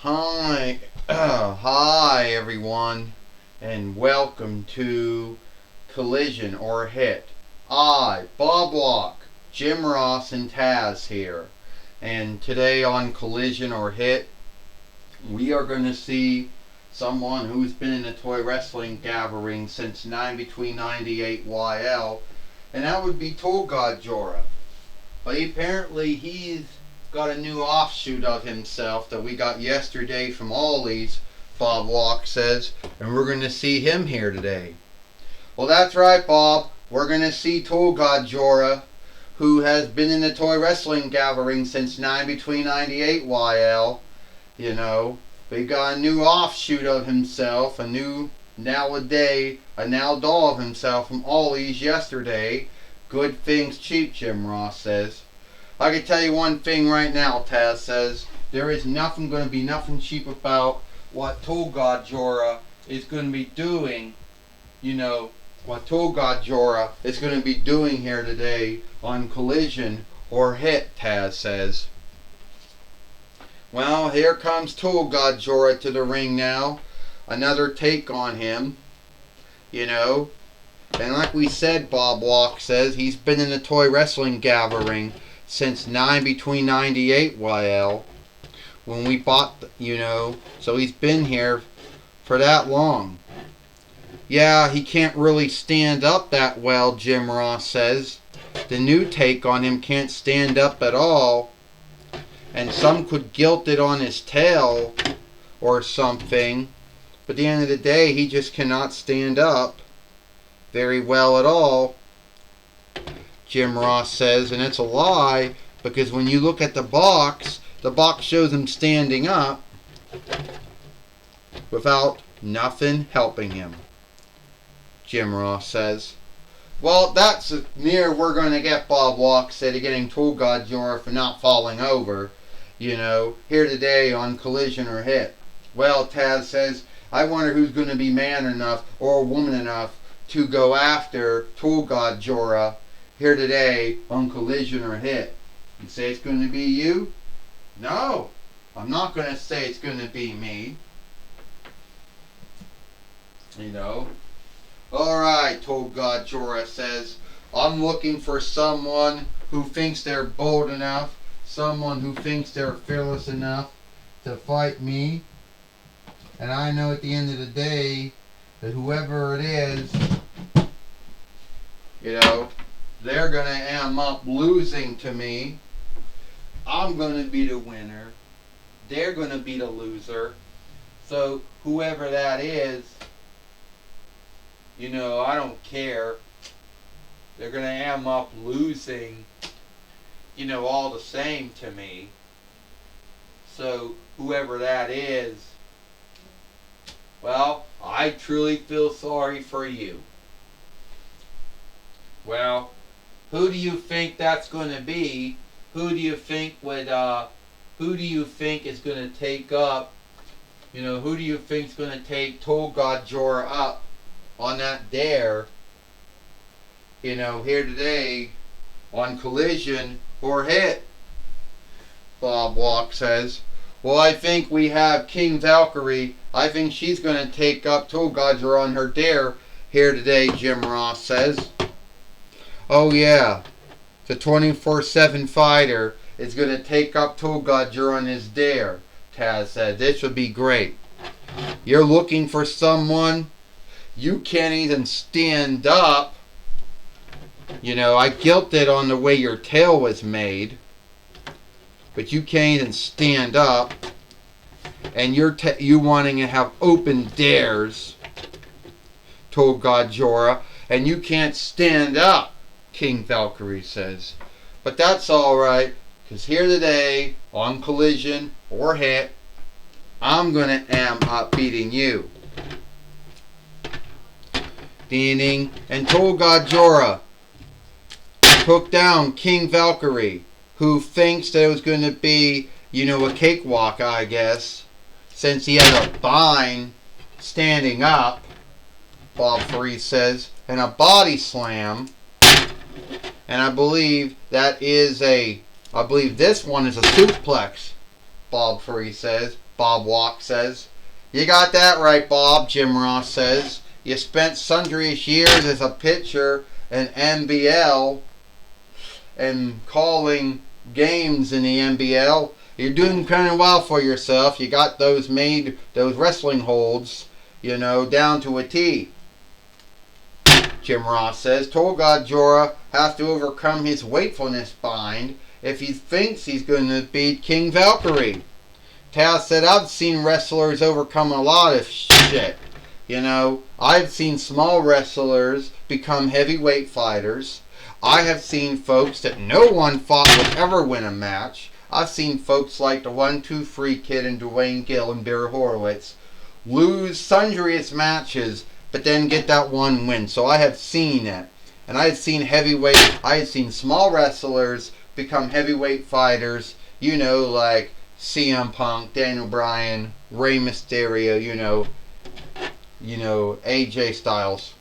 Hi, hi everyone, and welcome to Collision or Hit. Bob Walk, Jim Ross, and Taz here. And today on Collision or Hit, we are going to see someone who's been in the toy wrestling gathering since 9 between 98 YL, and that would be Tool God Jora. But apparently he's got a new offshoot of himself that we got yesterday from Ollie's, Bob Walk says, and we're going to see him here today. Well, that's right, Bob. We're going to see Tool God Jora, who has been in the toy wrestling gathering since 9 between 98 YL. You know, we got a new offshoot of himself, a new nowadays, a now doll of himself from Ollie's yesterday. Good things cheap, Jim Ross says. I can tell you one thing right now, Taz says. There is nothing going to be nothing cheap about what Tool God Jora is going to be doing. You know, what Tool God Jora is going to be doing here today on Collision or Hit, Taz says. Well, here comes Tool God Jora to the ring now. Another take on him. You know, and like we said, Bob Walk says, he's been in the toy wrestling gathering since 9 between 98 YL when we bought, so he's been here for that long. Yeah, he can't really stand up that well, Jim Ross says. The new take on him can't stand up at all, and some could guilt it on his tail or something, but at the end of the day, he just cannot stand up very well at all, Jim Ross says, and it's a lie because when you look at the box shows him standing up without nothing helping him, Jim Ross says. Well, that's near we're going to get, Bob Walk said, getting Tool God Jora for not falling over, here today on Collision or Hit. Well, Taz says, I wonder who's going to be man enough or woman enough to go after Tool God Jora here today on Collision or Hit. You say it's going to be you? No, I'm not going to say it's going to be me. Alright, Tool God Jora says, I'm looking for someone who thinks they're bold enough, someone who thinks they're fearless enough to fight me. And I know at the end of the day that whoever it is, they're going to end up losing to me. I'm going to be the winner. They're going to be the loser. So whoever that is, I don't care. They're going to end up losing, all the same to me. So whoever that is, well, I truly feel sorry for you. Well, who do you think that's going to be? Who do you think is going to take up, who do you think is going to take Tool God Jora up on that dare, here today on Collision or Hit? Bob Walk says. Well, I think we have King Valkyrie. I think she's going to take up Tool God Jora on her dare here today, Jim Ross says. Oh yeah, the 24/7 fighter is going to take up Tool God Jora on his dare, Taz said. This would be great. You're looking for someone, you can't even stand up. I guilted on the way your tail was made, but you can't even stand up, and you wanting to have open dares, Tool God Jora, and you can't stand up, King Valkyrie says. But that's alright, because here today, on Collision or Hit, I'm going to end up beating you. Ding, and Tool God Jora took down King Valkyrie, who thinks that it was going to be, a cakewalk, I guess, since he had a bind standing up, Bob Free says, and a body slam. And I believe this one is a suplex, Bob Free says. Bob Walk says. You got that right, Bob, Jim Ross says. You spent sundry years as a pitcher in NBL and calling games in the NBL. You're doing kind of well for yourself. You got those wrestling holds, down to a T. Jim Ross says Tolgod Jora has to overcome his wakefulness bind if he thinks he's going to beat King Valkyrie. Taz said, I've seen wrestlers overcome a lot of shit. I've seen small wrestlers become heavyweight fighters. I have seen folks that no one thought would ever win a match. I've seen folks like the 1-2-3 Kid and Dwayne Gill and Barry Horowitz lose sundry matches, but then get that one win. So I have seen it. And I had seen small wrestlers become heavyweight fighters, like CM Punk, Daniel Bryan, Rey Mysterio, AJ Styles,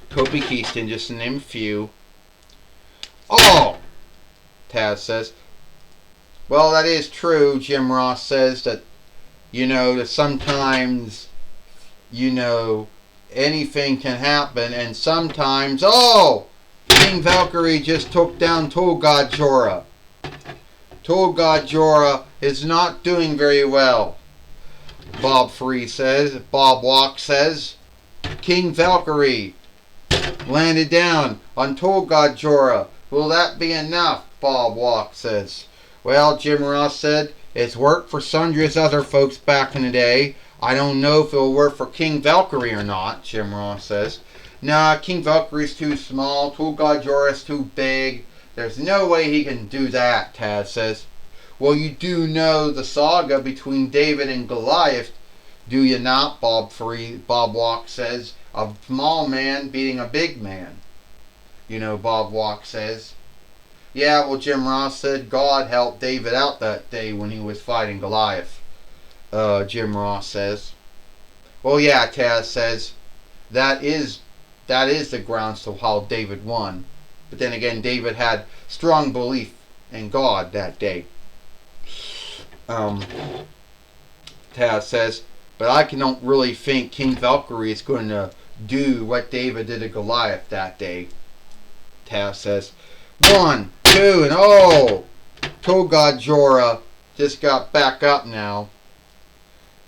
Kofi Kingston, just to name a few. Oh! Taz says. Well, that is true. Jim Ross says that, that sometimes, anything can happen, and sometimes, King Valkyrie just took down Tolgod Jora. Tolgod Jora is not doing very well. Bob Walk says, King Valkyrie landed down on Tolgod Jora. Will that be enough? Bob Walk says. Well, Jim Ross said, it's worked for sundry other folks back in the day. I don't know if it'll work for King Valkyrie or not, Jim Ross says. Nah, King Valkyrie's too small. Tolgod Jora's too big. There's no way he can do that, Taz says. Well, you do know the saga between David and Goliath, do you not? Bob Walk says. A small man beating a big man. Bob Walk says. Yeah, well, Jim Ross said God helped David out that day when he was fighting Goliath. Jim Ross says. Well, yeah, Taz says. That is the grounds to how David won. But then again, David had strong belief in God that day. Taz says, but I don't really think King Valkyrie is going to do what David did to Goliath that day. Taz says, 1, 2, and Tolgod Jora just got back up now.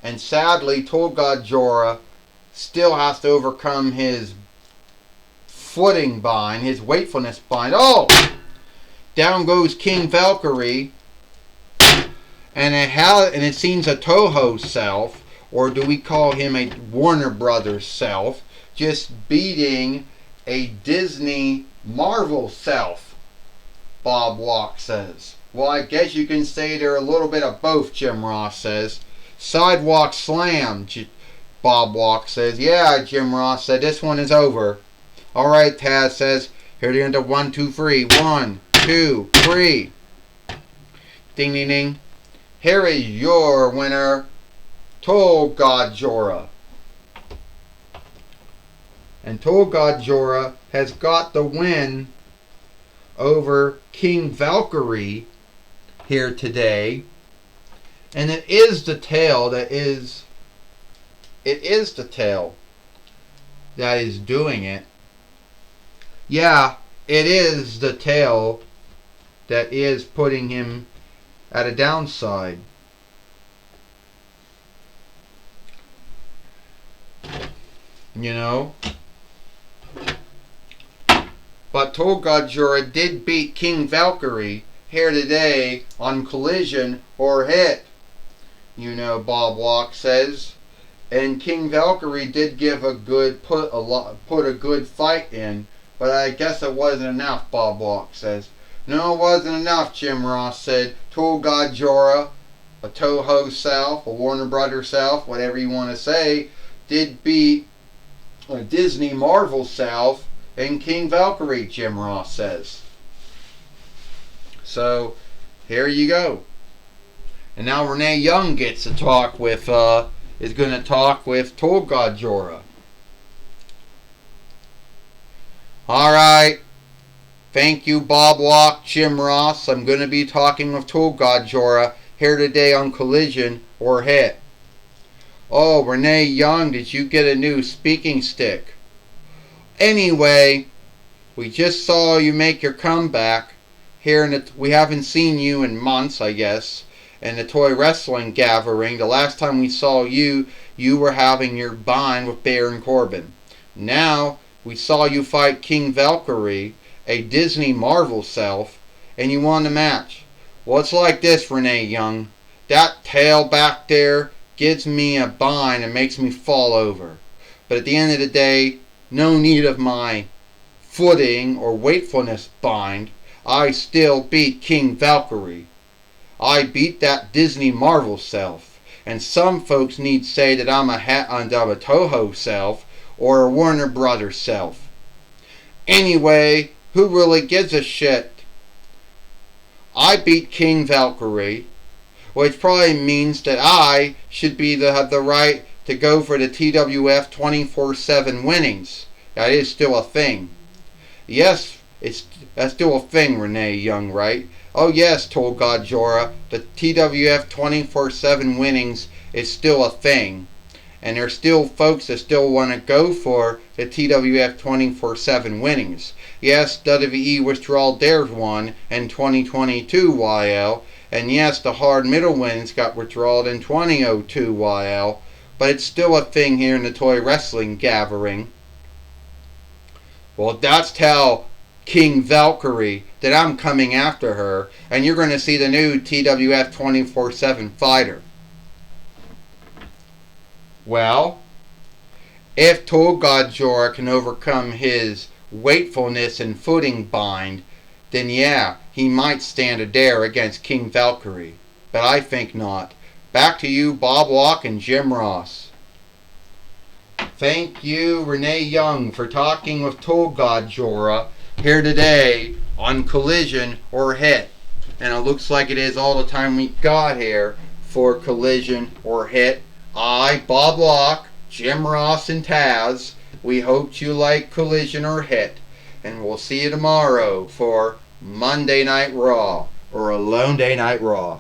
And sadly, Tolgod Jora still has to overcome his footing bind, his wakefulness bind. Down goes King Valkyrie. And it seems a Toho self, or do we call him a Warner Brothers self, just beating a Disney Marvel self, Bob Walk says. Well, I guess you can say they're a little bit of both, Jim Ross says. Sidewalk Slam, Bob Walk says. Yeah, Jim Ross said, this one is over. Alright, Taz says, here to enter 1, 2, 3. 1, 2, 3. Ding, ding, ding. Here is your winner, Tolgod Jora. And Tolgod Jora has got the win over King Valkyrie here today. And it is the tail that is doing it. Yeah, it is the tail that is putting him at a downside. But Tolgod Jora did beat King Valkyrie here today on Collision or Hit. Bob Walk says. And King Valkyrie did give put a good fight in, but I guess it wasn't enough, Bob Walk says. No, it wasn't enough, Jim Ross said. Tolgod Jora, a Toho self, a Warner Brothers self, whatever you want to say, did beat a Disney Marvel self and King Valkyrie, Jim Ross says. So, here you go. And now Renee Young gets to talk with, is going to talk with Tolgod Jora. Alright. Thank you, Bob Walk, Jim Ross. I'm going to be talking with Tolgod Jora here today on Collision or Hit. Oh, Renee Young, did you get a new speaking stick? Anyway, we just saw you make your comeback here we haven't seen you in months, I guess, in the toy wrestling gathering. The last time we saw you, you were having your bind with Baron Corbin. Now, we saw you fight King Valkyrie, a Disney Marvel self, and you won the match. Well, it's like this, Renee Young. That tail back there gives me a bind and makes me fall over. But at the end of the day, no need of my footing or wakefulness bind. I still beat King Valkyrie. I beat that Disney Marvel self. And some folks need say that I'm a Toho self or a Warner Brothers self. Anyway, who really gives a shit? I beat King Valkyrie, which probably means that I should have the right to go for the TWF 24/7 winnings. That is still a thing. Yes, that's still a thing, Renee Young, right? Oh yes, told God Jorah, the TWF 24/7 winnings is still a thing. And there's still folks that still want to go for the TWF 24/7 winnings. Yes, WWE withdrawed theirs one in 2022 YL. And yes, the hard middle wins got withdrawn in 2002 YL. But it's still a thing here in the toy wrestling gathering. Well, that's tell King Valkyrie that I'm coming after her. And you're going to see the new TWF 24/7 fighter. Well, if Tolgod Jorah can overcome his wakefulness and footing bind, then yeah, he might stand a dare against King Valkyrie. But I think not. Back to you, Bob Locke and Jim Ross. Thank you, Renee Young, for talking with Tolgod Jorah here today on Collision or Hit. And it looks like it is all the time we got here for Collision or Hit. I, Bob Locke, Jim Ross, and Taz, we hope you like Collision or Hit. And we'll see you tomorrow for Monday Night Raw, or Alone Day Night Raw.